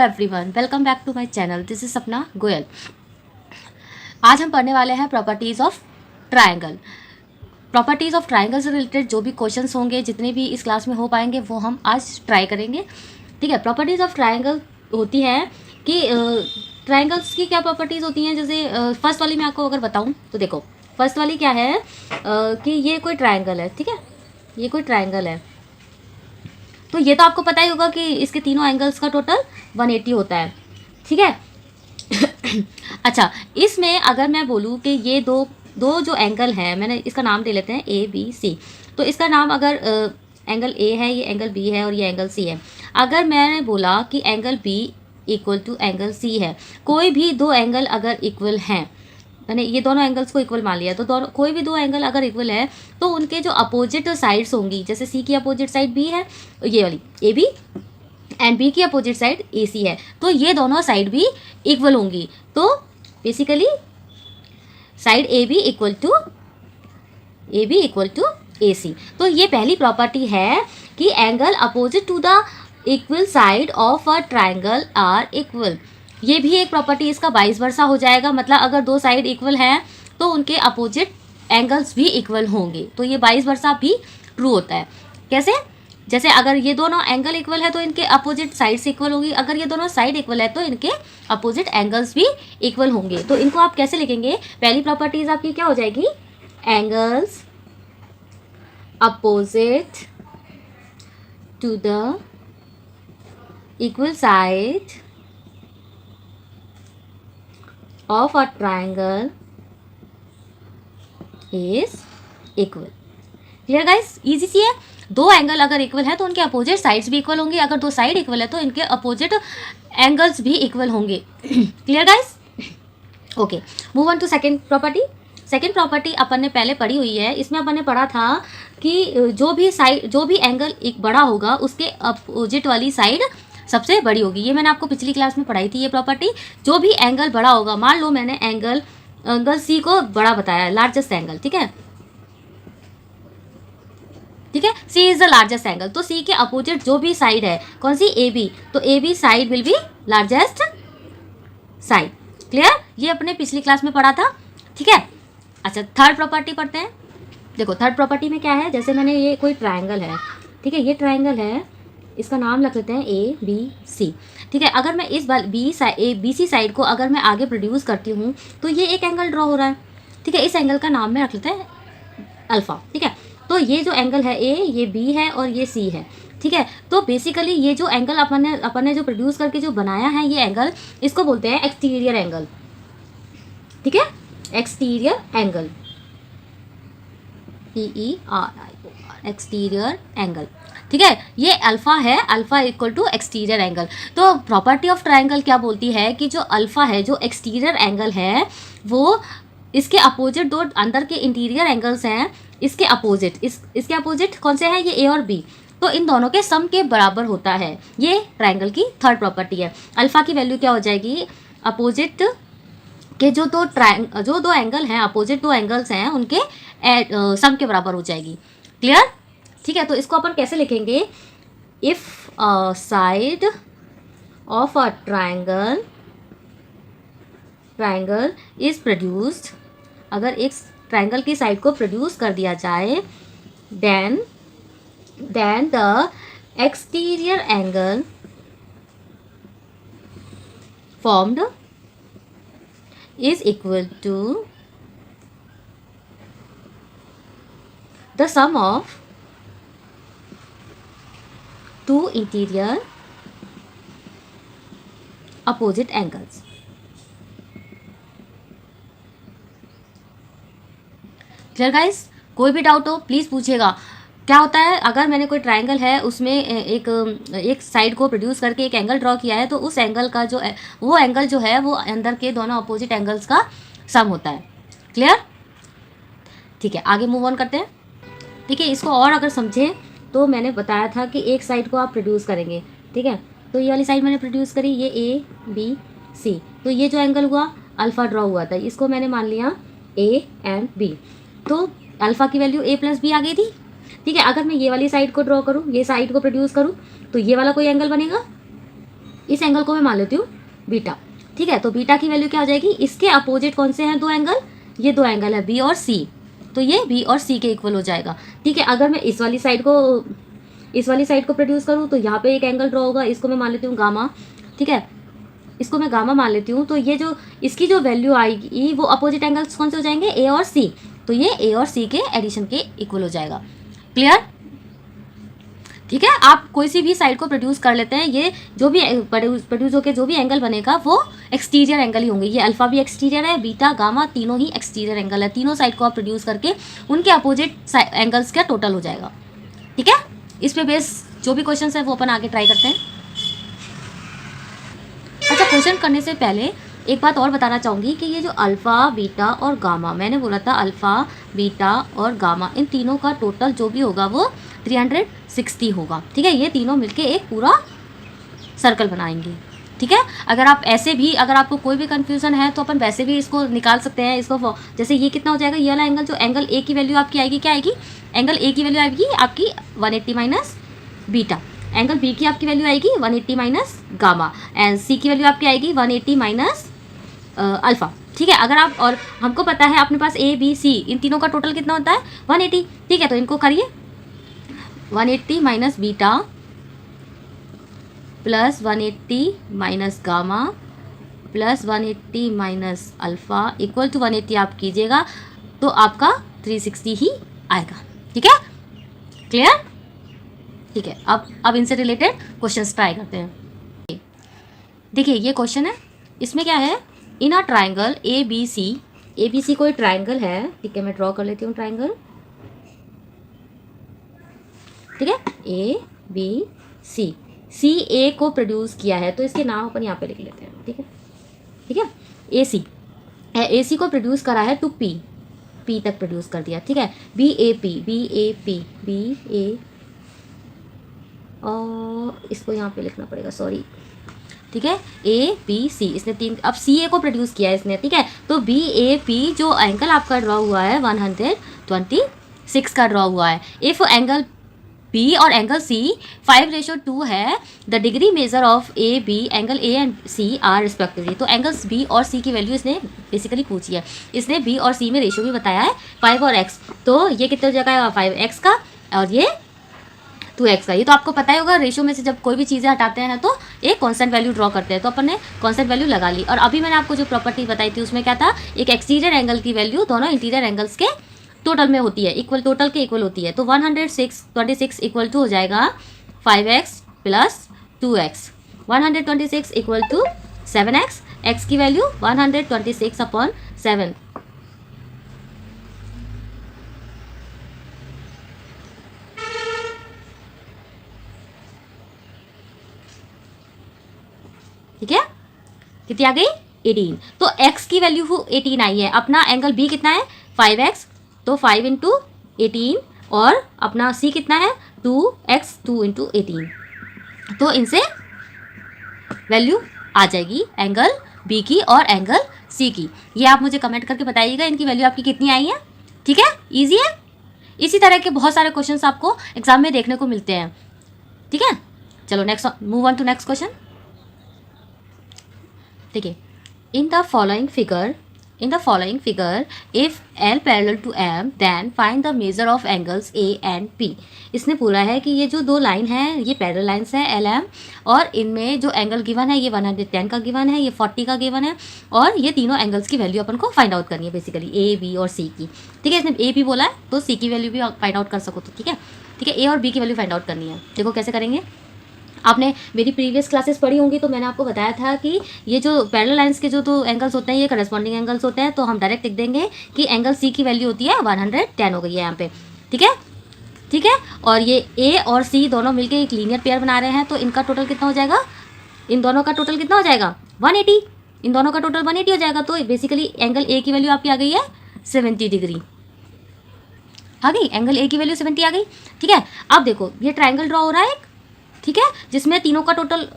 Everyone, welcome back to my channel. This is Sapna Goyal. आज हम पढ़ने वाले हैं properties of triangle. Properties of triangle से रिलेटेड जो भी क्वेश्चंस होंगे, जितने भी इस क्लास में हो पाएंगे, वो हम आज ट्राई करेंगे। ठीक है। प्रॉपर्टीज़ ऑफ ट्रायंगल होती हैं कि ट्रायंगल्स की क्या प्रॉपर्टीज़ होती हैं। जैसे फर्स्ट वाली मैं आपको अगर बताऊँ तो देखो, फर्स्ट वाली क्या है कि ये कोई ट्रायंगल है। ठीक है, ये कोई ट्रायंगल है, तो ये तो आपको पता ही होगा कि इसके तीनों एंगल्स का टोटल 180 होता है। ठीक है। अच्छा, इसमें अगर मैं बोलूँ कि ये दो जो एंगल हैं, मैंने इसका नाम दे लेते हैं ए बी सी। तो इसका नाम अगर एंगल ए है, ये एंगल बी है और ये एंगल सी है। अगर मैंने बोला कि angle B equal to angle C है, कोई भी दो एंगल अगर इक्वल हैं, मैंने ये दोनों एंगल्स को इक्वल मान लिया, तो दोनों कोई भी दो एंगल अगर इक्वल है तो उनके जो अपोजिट साइड्स होंगी, जैसे सी की अपोजिट साइड बी है, ये वाली ए बी, एंड बी की अपोजिट साइड ए सी है, तो ये दोनों साइड भी इक्वल होंगी। तो basically side A B equal to A C. तो ये पहली प्रॉपर्टी है कि angle opposite to the equal side of a triangle are equal. ये भी एक प्रॉपर्टी इसका वाइस वर्सा हो जाएगा, मतलब अगर दो साइड इक्वल हैं तो उनके अपोजिट एंगल्स भी इक्वल होंगे। तो ये वाइस वर्सा भी ट्रू होता है। कैसे? जैसे अगर ये दोनों एंगल इक्वल है तो इनके अपोजिट साइड्स इक्वल होंगी, अगर ये दोनों साइड इक्वल है तो इनके अपोजिट एंगल्स भी इक्वल होंगे। तो इनको आप कैसे लिखेंगे? पहली प्रॉपर्टीज आपकी क्या हो जाएगी? Angles opposite to the equal side of a triangle is equal। Clear guys? Easy सी है। दो एंगल अगर इक्वल है तो उनके अपोजिट साइड्स भी इक्वल होंगे, अगर दो साइड इक्वल है तो इनके अपोजिट एंगल्स भी इक्वल होंगे। Clear guys? Okay, move on to second property. Second property अपन ने पहले पढ़ी हुई है। इसमें अपन ने पढ़ा था कि जो भी एंगल एक बड़ा होगा उसके अपोजिट वाली साइड सबसे बड़ी होगी। ये मैंने आपको पिछली क्लास में पढ़ाई थी ये प्रॉपर्टी। जो भी एंगल बड़ा होगा, मान लो मैंने एंगल सी को बड़ा बताया, लार्जेस्ट एंगल। ठीक है, ठीक है, सी इज द लार्जेस्ट एंगल। तो सी के अपोजिट जो भी साइड है, कौन सी? A B. तो A B side will be largest side. Clear? ये अपने पिछली क्लास में पढ़ा था। ठीक है। अच्छा, थर्ड प्रॉपर्टी पढ़ते हैं। देखो, थर्ड प्रॉपर्टी में क्या है? जैसे मैंने ये कोई ट्राइंगल है, ठीक है, ये ट्राइंगल है, इसका नाम रख लेते हैं ए बी सी। ठीक है। अगर मैं इस बी सी साइड को अगर मैं आगे प्रोड्यूस करती हूँ तो ये एक एंगल ड्रॉ हो रहा है। ठीक है, इस एंगल का नाम में रख लेते हैं अल्फ़ा। ठीक है, तो ये जो एंगल है ए, ये बी है और ये सी है। ठीक है, तो बेसिकली ये जो एंगल अपन ने जो प्रोड्यूस करके जो बनाया है, ये एंगल, इसको बोलते हैं एक्सटीरियर एंगल। ठीक है, exterior angle, PERIOR, exterior angle. ठीक है, ये अल्फ़ा है, alpha equal to exterior angle. तो प्रॉपर्टी ऑफ ट्राइंगल क्या बोलती है कि जो अल्फ़ा है, जो एक्सटीरियर एंगल है, वो इसके अपोजिट दो अंदर के इंटीरियर एंगल्स हैं, इसके अपोजिट, इसके अपोजिट कौन से हैं? ये ए और बी। तो इन दोनों के सम के बराबर होता है। ये ट्राइंगल की थर्ड प्रॉपर्टी है। अल्फ़ा की वैल्यू क्या हो जाएगी? अपोजिट के जो दो एंगल हैं, अपोजिट दो एंगल्स हैं, उनके सम के बराबर हो जाएगी। क्लियर? ठीक है, तो इसको अपन कैसे लिखेंगे? If side of a triangle is produced, अगर एक ट्राइंगल की साइड को प्रोड्यूस कर दिया जाए, then the exterior angle formed is equal to the sum of two interior opposite angles। Clear guys? कोई भी डाउट हो प्लीज़ पूछिएगा। क्या होता है, अगर मैंने कोई ट्राइंगल है, उसमें एक साइड को प्रोड्यूस करके एक एंगल ड्रॉ किया है, तो उस एंगल का जो वो एंगल जो है वो अंदर के दोनों अपोजिट एंगल्स का सम होता है। क्लियर? ठीक है, आगे मूव ऑन करते हैं। ठीक है, इसको और अगर समझें तो मैंने बताया था कि एक साइड को आप प्रोड्यूस करेंगे। ठीक है, तो ये वाली साइड मैंने प्रोड्यूस करी, ये ए बी सी। तो ये जो एंगल हुआ, अल्फ़ा ड्रॉ हुआ था, इसको मैंने मान लिया ए एंड बी। तो अल्फ़ा की वैल्यू ए प्लस बी आ गई थी। ठीक है, अगर मैं ये वाली साइड को ड्रॉ करूँ, ये साइड को प्रोड्यूस करूँ, तो ये वाला कोई एंगल बनेगा? इस एंगल को मैं मान लेती हूँ बीटा, ठीक है। तो बीटा की वैल्यू क्या हो जाएगी, इसके अपोजिट कौन से हैं दो एंगल, ये दो एंगल है बी और सी, तो ये बी और सी के इक्वल हो जाएगा, ठीक है। अगर मैं इस वाली साइड को प्रोड्यूस करूँ तो यहाँ पे एक एंगल ड्रॉ होगा, इसको मैं मान लेती हूँ गामा, ठीक है, इसको मैं गामा मान लेती हूँ। तो ये जो इसकी जो वैल्यू आएगी वो अपोजिट एंगल्स कौन से हो जाएंगे, ए और सी, तो ये ए और सी के एडिशन के इक्वल हो जाएगा। क्लियर, ठीक है। आप कोई सी भी साइड को प्रोड्यूस कर लेते हैं, ये जो भी प्रोड्यूस होकर जो भी एंगल बनेगा वो एक्सटीरियर एंगल ही होंगे। ये अल्फा भी एक्सटीरियर है, बीटा गामा तीनों ही एक्सटीरियर एंगल है। तीनों साइड को आप प्रोड्यूस करके उनके अपोजिट एंगल्स का टोटल हो जाएगा, ठीक है। इस पे बेस जो भी क्वेश्चन है वो अपन आगे ट्राई करते हैं। अच्छा, क्वेश्चन करने से पहले एक बात और बताना चाहूँगी कि ये जो अल्फ़ा बीटा और गामा, मैंने बोला था अल्फ़ा बीटा और गामा, इन तीनों का टोटल जो भी होगा वो 360 होगा, ठीक है। ये तीनों मिलके एक पूरा सर्कल बनाएंगे, ठीक है। अगर आप ऐसे भी, अगर आपको कोई भी कन्फ्यूज़न है तो अपन वैसे भी इसको निकाल सकते हैं। इसको जैसे ये कितना हो जाएगा, ये वाला एंगल, जो एंगल ए की वैल्यू आपकी आएगी, क्या आएगी, एंगल ए की वैल्यू आएगी आपकी 180 माइनस बीटा, एंगल बी की आपकी वैल्यू आएगी 180 माइनस गामा, एंड सी की वैल्यू आपकी आएगी 180 माइनस अल्फ़ा, ठीक है। अगर आप, और हमको पता है अपने पास ए बी सी, इन तीनों का टोटल कितना होता है 180, ठीक है। तो इनको करिए 180 minus beta plus 180 minus gamma plus 180 minus alpha equal to 180 आप कीजिएगा तो आपका 360 ही आएगा, ठीक है। क्लियर, ठीक है। अब इनसे रिलेटेड क्वेश्चंस ट्राई करते हैं। देखिए ये क्वेश्चन है, इसमें क्या है, इन अ ट्राइंगल ए बी सी कोई ट्राइंगल है, ठीक है। मैं ड्रॉ कर लेती हूँ ट्राइंगल, ठीक है, ए बी सी, सी ए को प्रोड्यूस किया है तो इसके नाम अपन यहाँ पे लिख लेते हैं, ठीक है, ठीक है। ए सी को प्रोड्यूस करा है टू पी तक प्रोड्यूस कर दिया, ठीक है। बी ए पी और इसको यहाँ पे लिखना पड़ेगा, सॉरी, ठीक है। ए बी सी, इसने तीन, अब सी ए को प्रोड्यूस किया है इसने, ठीक है। तो बी ए पी जो एंगल आपका ड्रॉ हुआ है 126 का ड्रॉ हुआ है। इफ एंगल बी और एंगल सी 5:2 है, the degree measure of A B angle A and C are respectively. तो एंगल्स बी और सी की वैल्यू इसने बेसिकली पूछी है। इसने बी और सी में रेशियो भी बताया है 5 और x, तो ये कितने हो जाएगा 5x का और ये 2x का। ये तो आपको पता ही होगा, रेशियो में से जब कोई भी चीज़ें हटाते हैं तो एक कांस्टेंट वैल्यू ड्रॉ करते हैं, तो अपन ने कांस्टेंट वैल्यू लगा ली। और अभी मैंने आपको जो प्रॉपर्टी बताई थी उसमें क्या था, एक एक्सटीरियर एंगल की वैल्यू दोनों इंटीरियर एंगल्स के टोटल में होती है, इक्वल, टोटल के इक्वल होती है। तो 126 इक्वल टू हो जाएगा 5x plus 2x, 126 equal to 7x, x की वैल्यू 126/7, ठीक है। कितनी आ गई 18, तो x की वैल्यू 18 आई है। अपना एंगल b कितना है 5x, तो 5 × 18, और अपना c कितना है 2x, 2 × 18, तो इनसे वैल्यू आ जाएगी एंगल b की और एंगल c की। ये आप मुझे कमेंट करके बताइएगा इनकी वैल्यू आपकी कितनी आई है, ठीक है। ईजी है, इसी तरह के बहुत सारे क्वेश्चंस आपको एग्जाम में देखने को मिलते हैं, ठीक है। चलो next, move on to next question. देखिए, in the following figure if L parallel to M then find the measure of angles A and P। इसने पूरा है कि ये जो दो लाइन है ये पैरेलल लाइंस है LM, और इनमें जो एंगल गिवन है ये 110 का गिवन है, ये 40 का गिवन है, और ये तीनों एंगल्स की वैल्यू अपन को फाइंड आउट करनी है बेसिकली A B और C की, ठीक है। इसने A B बोला है तो C की वैल्यू भी फाइंड आउट कर सको तो ठीक है, ठीक है। A और B की वैल्यू फाइंड आउट करनी है। देखो कैसे करेंगे, आपने मेरी प्रीवियस क्लासेस पढ़ी होंगी तो मैंने आपको बताया था कि ये जो पैरेलल लाइंस के जो दो एंगल्स होते हैं ये करस्पॉन्डिंग एंगल्स होते हैं, तो हम डायरेक्ट लिख देंगे कि एंगल सी की वैल्यू होती है 110 हो गई है यहाँ पे, ठीक है, ठीक है। और ये ए और सी दोनों मिलके एक लीनियर पेयर बना रहे हैं, तो इनका टोटल कितना हो जाएगा, इन दोनों का टोटल कितना हो जाएगा 180, इन दोनों का टोटल 180 हो जाएगा। तो बेसिकली एंगल ए की वैल्यू आपकी आ गई है 70 डिग्री आ गई, एंगल ए की वैल्यू 70 आ गई, ठीक है। अब देखो ये ट्राइंगल ड्रॉ हो रहा है एक, ठीक है, जिसमें तीनों का टोटल,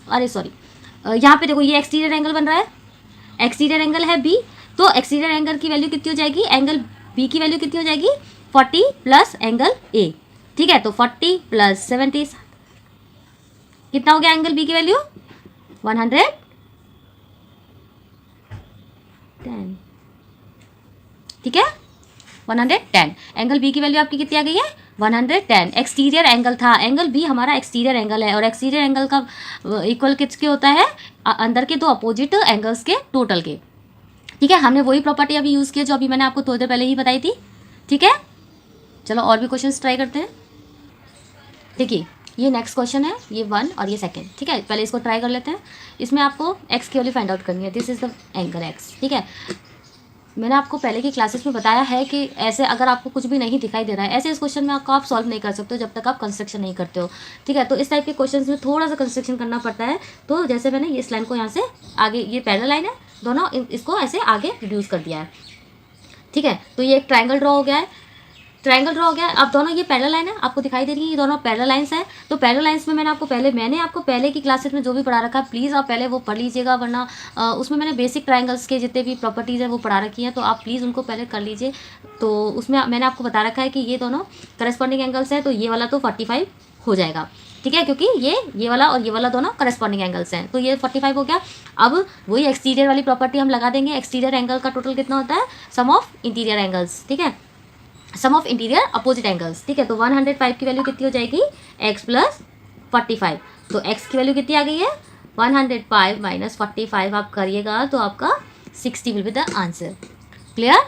अरे सॉरी, यहाँ पे देखो ये एक्सटीरियर एंगल बन रहा है, एक्सटीरियर एंगल है बी, तो एक्सटीरियर एंगल की वैल्यू कितनी हो जाएगी, एंगल बी की वैल्यू कितनी हो जाएगी 40 प्लस एंगल ए, ठीक है। तो 40 प्लस 70 कितना हो गया एंगल बी की वैल्यू 110, ठीक है, 110। एंगल बी की वैल्यू आपकी कितनी आ गई है, 110। एक्सटीरियर एंगल था, एंगल बी हमारा एक्सटीरियर एंगल है, और एक्सटीरियर एंगल का इक्वल किसके होता है, अंदर के दो अपोजिट एंगल्स के टोटल के। ठीक है, हमने वही प्रॉपर्टी अभी यूज़ की जो अभी मैंने आपको थोड़ी देर पहले ही बताई थी। ठीक है, चलो और भी क्वेश्चंस ट्राई करते हैं। देखिए ये नेक्स्ट क्वेश्चन है, ये 1 और ये सेकंड। ठीक है, पहले इसको ट्राई कर लेते हैं। इसमें आपको एक्स की वैल्यू फाइंड आउट करनी है। This is the angle x. ठीक है, मैंने आपको पहले की क्लासेस में बताया है कि ऐसे अगर आपको कुछ भी नहीं दिखाई दे रहा है, ऐसे इस क्वेश्चन में आप सॉल्व नहीं कर सकते हो जब तक आप कंस्ट्रक्शन नहीं करते हो। ठीक है, तो इस टाइप के क्वेश्चंस में थोड़ा सा कंस्ट्रक्शन करना पड़ता है। तो जैसे मैंने इस लाइन को यहाँ से आगे, ये पैरेलल लाइन है, दोनों इसको ऐसे आगे रिड्यूस कर दिया है। ठीक है, तो ये एक ट्राइंगल ड्रॉ हो गया है, ट्राइंगल ड्रॉ हो गया है। अब दोनों ये पैरेलल लाइन है, आपको दिखाई दे रही है, ये दोनों पैरेलल लाइंस है। तो पैरेलल लाइंस में मैंने आपको पहले की क्लासेस में जो भी पढ़ा रखा है, प्लीज़ आप पहले वो पढ़ लीजिएगा, वरना उसमें मैंने बेसिक ट्राइंगल्स के जितने भी प्रॉपर्टीज़ हैं वो पढ़ा रखी हैं, तो आप प्लीज़ उनको पहले कर लीजिए। तो उसमें मैंने आपको बता रखा है कि ये दोनों करस्पॉन्डिंग एंगल्स हैं, तो ये वाला तो 45 हो जाएगा। ठीक है, क्योंकि ये वाला और ये वाला दोनों करस्पॉन्डिंग एंगल्स हैं, तो ये 45 हो गया। अब वही एक्सटीरियर वाली प्रॉपर्टी हम लगा देंगे। एक्सटीरियर एंगल का टोटल कितना होता है, सम ऑफ इंटीरियर एंगल्स। ठीक है, सम ऑफ इंटीरियर अपोजिट एंगल्स। ठीक है, तो 105 की वैल्यू कितनी हो जाएगी, x प्लस 45। तो x की वैल्यू कितनी आ गई है, 105 माइनस 45 आप करिएगा तो आपका 60 will be the answer. Clear.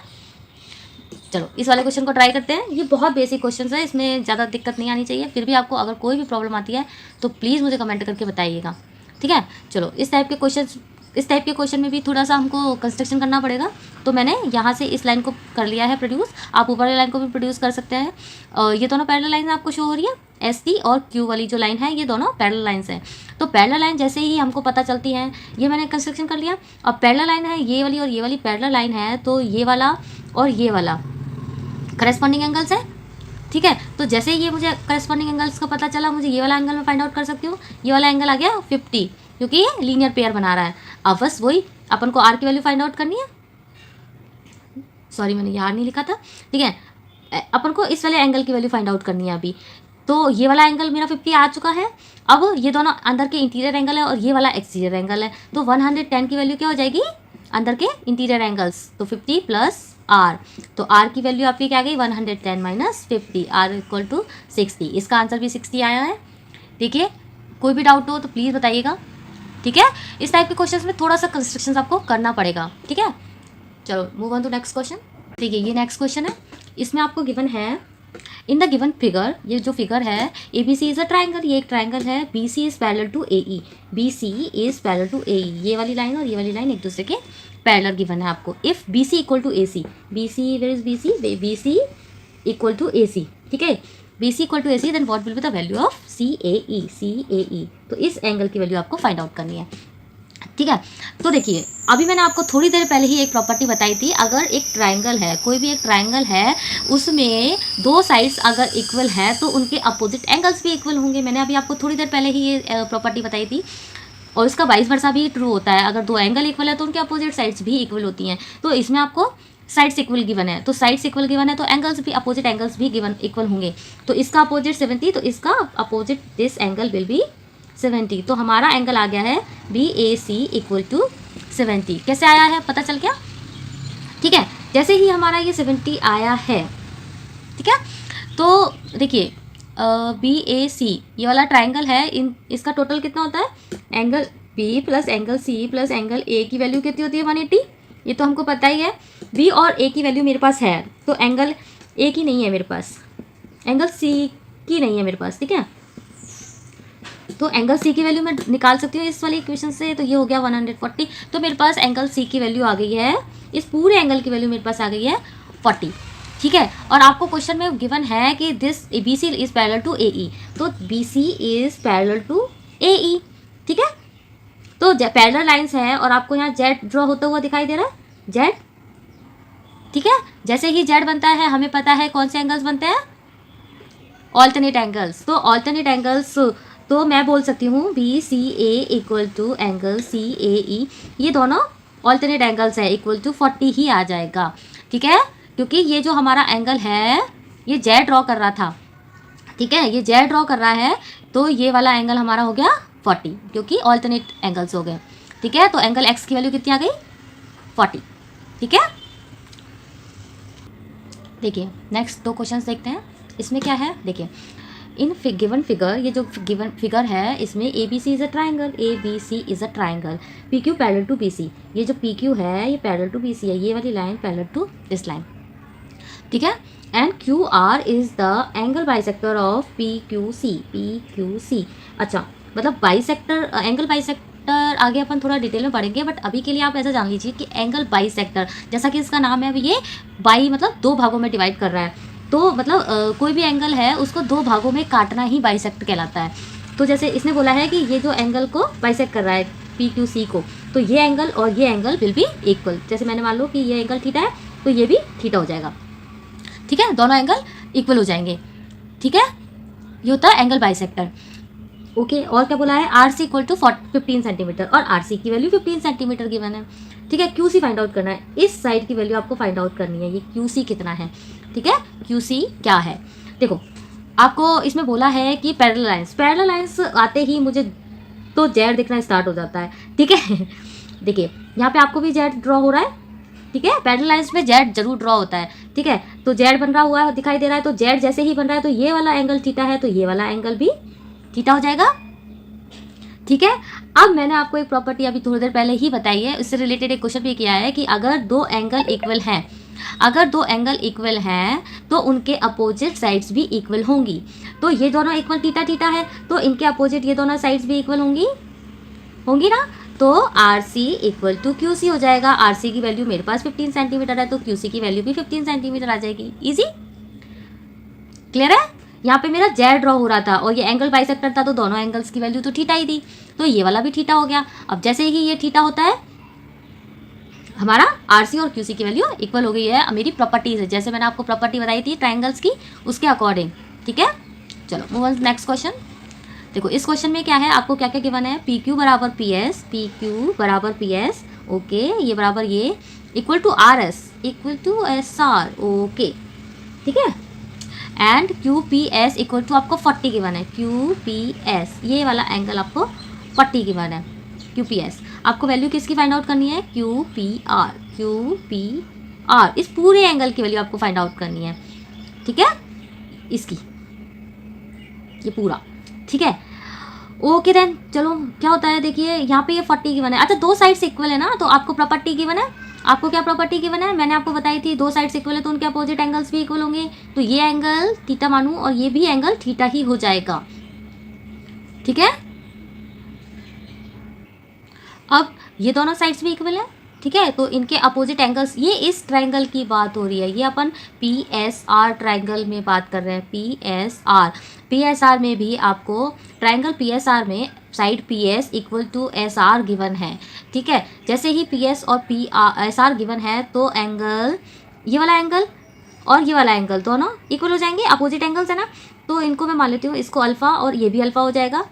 चलो इस वाले क्वेश्चन को ट्राई करते हैं। ये बहुत बेसिक क्वेश्चन है, इसमें ज़्यादा दिक्कत नहीं आनी चाहिए। फिर भी आपको अगर कोई भी प्रॉब्लम आती है तो प्लीज़ मुझे कमेंट करके बताइएगा। ठीक है, चलो इस टाइप के क्वेश्चन में भी थोड़ा सा हमको कंस्ट्रक्शन करना पड़ेगा। तो मैंने यहाँ से इस लाइन को कर लिया है प्रोड्यूस, आप ऊपर वाली लाइन को भी प्रोड्यूस कर सकते हैं। ये दोनों पैरेलल लाइन आपको शो हो रही है, एस टी और क्यू वाली जो लाइन है, ये दोनों पैरेलल लाइन्स हैं। तो पैरेलल लाइन जैसे ही हमको पता चलती है, ये मैंने कंस्ट्रक्शन कर लिया। अब पैरेलल लाइन है ये वाली और ये वाली पैरेलल लाइन है, तो ये वाला और ये वाला करस्पॉन्डिंग एंगल्स है। ठीक है, तो जैसे ही ये मुझे करस्पॉन्डिंग एंगल्स का पता चला, मुझे ये वाला एंगल में फाइंड आउट कर सकती हूँ। ये वाला एंगल आ गया 50, क्योंकि ये लीनियर पेयर बना रहा है। अब बस वही अपन को आर की वैल्यू फाइंड आउट करनी है। सॉरी, मैंने ये आर नहीं लिखा था। ठीक है, अपन को इस वाले एंगल की वैल्यू फाइंड आउट करनी है अभी। तो ये वाला एंगल मेरा 50 आ चुका है। अब ये दोनों अंदर के इंटीरियर एंगल है और ये वाला एक्सटीरियर एंगल है, तो 110 की वैल्यू क्या हो जाएगी, अंदर के इंटीरियर एंगल्स, तो 50 प्लस आर। तो आर की वैल्यू आपकी क्या आ गई, 110 माइनस 50, आर इक्वल टू 60। इसका आंसर भी 60 आया है। ठीक है, कोई भी डाउट हो तो प्लीज़ बताइएगा। ठीक है, इस टाइप के क्वेश्चंस में थोड़ा सा कंस्ट्रक्शन आपको करना पड़ेगा। ठीक है, चलो move on to next question. ठीक है, ये नेक्स्ट क्वेश्चन है। इसमें आपको गिवन है, इन द गिवन फिगर, ये जो फिगर है A B C is a triangle, ये एक ट्राइंगल है। B C is parallel to A E, B C is parallel to A E, ये वाली लाइन और ये वाली लाइन एक दूसरे के पैरेलल गिवन है आपको। If B C equal to A C, B C where is B C, B C equal to A C. ठीक है, B C equal to A C, then what will be the value of C A E, C A E. तो इस angle की value आपको find out करनी है। ठीक है, तो देखिए अभी मैंने आपको थोड़ी देर पहले ही एक प्रॉपर्टी बताई थी, अगर एक ट्राइंगल है, कोई भी एक ट्राइंगल है, उसमें दो साइड्स अगर इक्वल है तो उनके अपोजिट एंगल्स भी इक्वल होंगे। मैंने अभी आपको थोड़ी देर पहले ही ये प्रॉपर्टी बताई थी। और इसका वाइस वर्सा भी ट्रू होता है, अगर दो एंगल इक्वल है तो उनके अपोजिट साइड्स भी इक्वल होती हैं। तो इसमें आपको साइड्स इक्वल गिवन है, तो साइड्स इक्वल गिवन है तो एंगल्स भी, अपोजिट एंगल्स भी गिवन इक्वल होंगे। तो इसका अपोजिट 70, तो इसका opposite this angle will be 70। तो हमारा एंगल आ गया है B A C equal to 70। कैसे आया है पता चल गया। ठीक है, जैसे ही हमारा ये 70 आया है, ठीक है, तो देखिए बी ए सी ये वाला ट्राइंगल है, इसका टोटल कितना होता है, angle B plus angle C plus angle A की वैल्यू कितनी होती है, 180। ये तो हमको पता ही है। बी और ए की वैल्यू मेरे पास है, तो एंगल ए की नहीं है मेरे पास, एंगल सी की नहीं है मेरे पास। ठीक है, तो एंगल सी की वैल्यू मैं निकाल सकती हूँ इस वाली इक्वेशन से, तो ये हो गया 140। तो मेरे पास एंगल सी की वैल्यू आ गई है, इस पूरे एंगल की वैल्यू मेरे पास आ गई है 40। ठीक है, और आपको क्वेश्चन में गिवन है कि this B C is parallel to A E, तो B C is parallel to A E. ठीक है, तो पैरेलल लाइंस है और आपको यहाँ जेड ड्रॉ होता हुआ दिखाई दे रहा है, जेड। ठीक है, जैसे ही जेड बनता है हमें पता है कौन से एंगल्स बनते हैं, ऑल्टरनेट एंगल्स। तो ऑल्टरनेट एंगल्स, तो मैं बोल सकती हूँ B C A equal to angle C A E, ये दोनों ऑल्टरनेट एंगल्स है, इक्वल टू 40 ही आ जाएगा। ठीक है, क्योंकि ये जो हमारा एंगल है ये जेड ड्रॉ कर रहा था। ठीक है, ये जेड ड्रॉ कर रहा है, तो ये वाला एंगल हमारा हो गया 40, क्योंकि ऑल्टरनेट एंगल्स हो गए। ठीक है, तो एंगल एक्स की वैल्यू कितनी आ गई 40। ठीक है, देखिए नेक्स्ट 2 क्वेश्चंस देखते हैं। इसमें क्या है, देखिए इन गिवन फिगर, ये जो गिवन फिगर है इसमें A B C is a triangle, A B C is a triangle, P Q parallel to B C. ये जो पी क्यू है ये पैरेलल टू बी सी है, ये वाली line parallel to this line. ठीक है, and Q R is the angle bisector of P Q C, P Q C. अच्छा, मतलब बाइसेक्टर, एंगल बाइसेक्टर आगे अपन थोड़ा डिटेल में पढ़ेंगे, बट अभी के लिए आप ऐसा जान लीजिए कि एंगल बाइसेक्टर, जैसा कि इसका नाम है, अब ये बाई मतलब 2 भागों में डिवाइड कर रहा है। तो मतलब कोई भी एंगल है उसको 2 भागों में काटना ही बाइसेक्ट कहलाता है। तो जैसे इसने बोला है कि ये जो एंगल को बाइसेक्ट कर रहा है पी क्यू सी को, तो ये एंगल और ये एंगल विल बी इक्वल। जैसे मैंने मान लो कि ये एंगल थीटा है तो ये भी थीटा हो जाएगा। ठीक है, दोनों एंगल इक्वल हो जाएंगे। ठीक है, ये होता है एंगल बाइसेक्टर। ओके, और क्या बोला है, R C equal to 15 centimetre, और आर सी की वैल्यू 15 सेंटीमीटर गिवन है। ठीक है, क्यू सी फाइंड आउट करना है, इस साइड की वैल्यू आपको फाइंड आउट करनी है, ये क्यू सी कितना है। ठीक है, क्यू सी क्या है, देखो आपको इसमें बोला है कि पैरेलल लाइंस आते ही मुझे तो जेड दिखना स्टार्ट हो जाता है। ठीक है देखिए यहाँ पे आपको भी जेड ड्रॉ हो रहा है। ठीक है, पैरेलल लाइंस में जेड जरूर ड्रॉ होता है। ठीक है, तो जेड बन रहा हुआ है, दिखाई दे रहा है, तो जेड जैसे ही बन रहा है तो ये वाला एंगल थीटा है, तो ये वाला एंगल भी थीटा हो जाएगा। ठीक है, अब मैंने आपको एक प्रॉपर्टी अभी थोड़ी देर पहले ही बताई है, उससे रिलेटेड एक क्वेश्चन भी किया है कि अगर 2 एंगल इक्वल हैं, अगर 2 एंगल इक्वल हैं तो उनके अपोजिट साइड्स भी इक्वल होंगी। तो ये दोनों इक्वल थीटा थीटा है, तो इनके अपोजिट ये दोनों साइड्स भी इक्वल होंगी ना। तो R C equal to Q C हो जाएगा। आर सी की वैल्यू मेरे पास 15 सेंटीमीटर है, तो क्यू सी की वैल्यू भी 15 सेंटीमीटर आ जाएगी। इजी, क्लियर है। यहाँ पे मेरा जेड ड्रॉ हो रहा था और ये एंगल बाइसेक्टर था, तो दोनों एंगल्स की वैल्यू तो थीटा ही थी, तो ये वाला भी थीटा हो गया। अब जैसे ही ये थीटा होता है हमारा आर सी और क्यू सी की वैल्यू इक्वल हो गई है। मेरी प्रॉपर्टीज है, जैसे मैंने आपको प्रॉपर्टी बताई थी ट्राइंगल्स की, उसके अकॉर्डिंग। ठीक है, चलो मूव ऑन नेक्स्ट क्वेश्चन। देखो इस क्वेश्चन में क्या है, आपको क्या क्या गिवन है, पी क्यू बराबर पी एस, पी क्यू बराबर पी एस, ओके, ये बराबर ये equal to R S equal to S R, okay. ठीक है, and Q P S equal to आपको 40 गिवन है, क्यू पी एस, ये वाला एंगल आपको 40 गिवन है, क्यू पी एस। आपको वैल्यू किसकी फाइंड आउट करनी है, Q P R, Q P R, इस पूरे एंगल की वैल्यू आपको फाइंड आउट करनी है। ठीक है, इसकी ये पूरा। ठीक है, ओके देन चलो क्या होता है, देखिए यहाँ पे ये 40 गिवन है। अच्छा, 2 साइड्स इक्वल है ना, तो आपको प्रॉपर्टी गिवन है, आपको क्या प्रॉपर्टी गिवन है, मैंने आपको बताई थी 2 साइड्स इक्वल है तो उनके अपोजिट एंगल्स भी इक्वल होंगे। तो ये एंगल थीटा मानूं और ये भी एंगल थीटा ही हो जाएगा। ठीक है, अब ये दोनों साइड्स भी इक्वल है। ठीक है, तो इनके अपोजिट एंगल्स, ये इस ट्राइंगल की बात हो रही है, ये अपन पी एस आर ट्राइंगल में बात कर रहे हैं, पी एस आर में भी आपको ट्राइंगल पी एस आर में side P S equal to S R given है। ठीक है, जैसे ही पी एस और पी एस आर गिवन है तो एंगल, ये वाला एंगल और ये वाला एंगल दोनों इक्वल हो जाएंगे, अपोजिट एंगल्स है ना, तो इनको मैं मान लेती हूँ, इसको अल्फ़ा और ये भी अल्फ़ा हो जाएगा।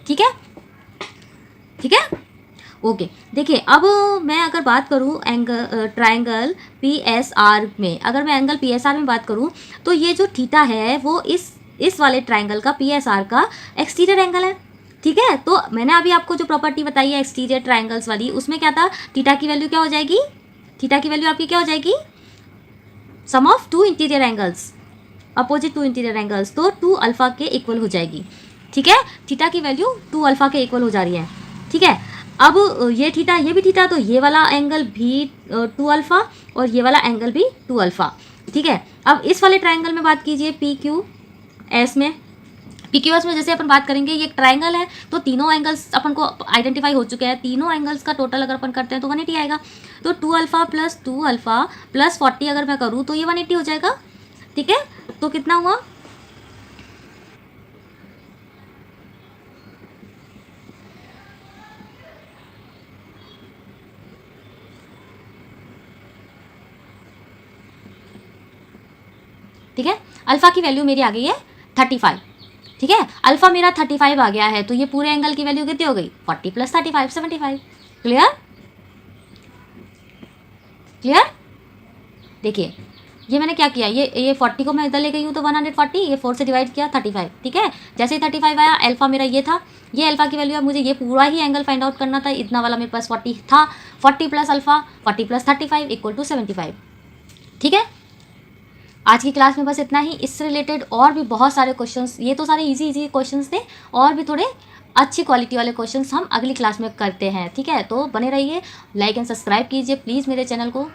ठीक है, ठीक है, ओके। देखिए अब मैं अगर बात करूँ angle triangle P S R में, अगर मैं एंगल पी एस आर में बात करूँ तो ये जो थीटा है वो इस वाले ट्राइंगल का पी एस आर का एक्सटीरियर एंगल है। ठीक है, तो मैंने अभी आपको जो प्रॉपर्टी बताई है एक्सटीरियर ट्राइंगल्स वाली, उसमें क्या था, थीटा की वैल्यू क्या हो जाएगी, थीटा की वैल्यू आपकी क्या हो जाएगी, sum of 2 interior angles, opposite 2 interior angles, तो 2 अल्फ़ा के इक्वल हो जाएगी। ठीक है, थीटा की वैल्यू 2 अल्फ़ा के इक्वल हो जा रही है। ठीक है, अब ये थीटा ये भी थीटा, तो ये वाला एंगल भी 2 अल्फ़ा और ये वाला एंगल भी 2 अल्फ़ा। ठीक है, अब इस वाले ट्राइंगल में बात कीजिए पी क्यू एस में, पी क्यू एस में जैसे अपन बात करेंगे, ये एक ट्राइंगल है तो तीनों एंगल्स अपन को आइडेंटिफाई हो चुके हैं, तीनों एंगल्स का टोटल अगर अपन करते हैं तो 180 आएगा। तो 2 अल्फ़ा प्लस 2 अल्फ़ा प्लस 40 अगर मैं करूँ तो ये 180 हो जाएगा। ठीक है, तो कितना हुआ, ठीक है, अल्फ़ा की वैल्यू मेरी आ गई है 35। ठीक है, अल्फ़ा मेरा 35 आ गया है, तो ये पूरे एंगल की वैल्यू कितनी हो गई, 40 प्लस 35 75। Clear, clear. देखिए ये मैंने क्या किया, ये 40 को मैं इधर ले गई हूँ तो 140, ये 4 से डिवाइड किया 35, ठीक है। जैसे ही 35 आया, अल्फा मेरा ये था, ये अल्फा की वैल्यू है, मुझे ये पूरा ही एंगल फाइंड आउट करना था, इतना वाला मेरे पास 40 था, 40 plus alpha 40 plus 35 equal to 75, ठीक है। आज की क्लास में बस इतना ही। इससे रिलेटेड और भी बहुत सारे क्वेश्चंस, ये तो सारे इजी क्वेश्चंस थे, और भी थोड़े अच्छी क्वालिटी वाले क्वेश्चंस हम अगली क्लास में करते हैं, ठीक है। तो बने रहिए, लाइक एंड सब्सक्राइब कीजिए प्लीज़ मेरे चैनल को।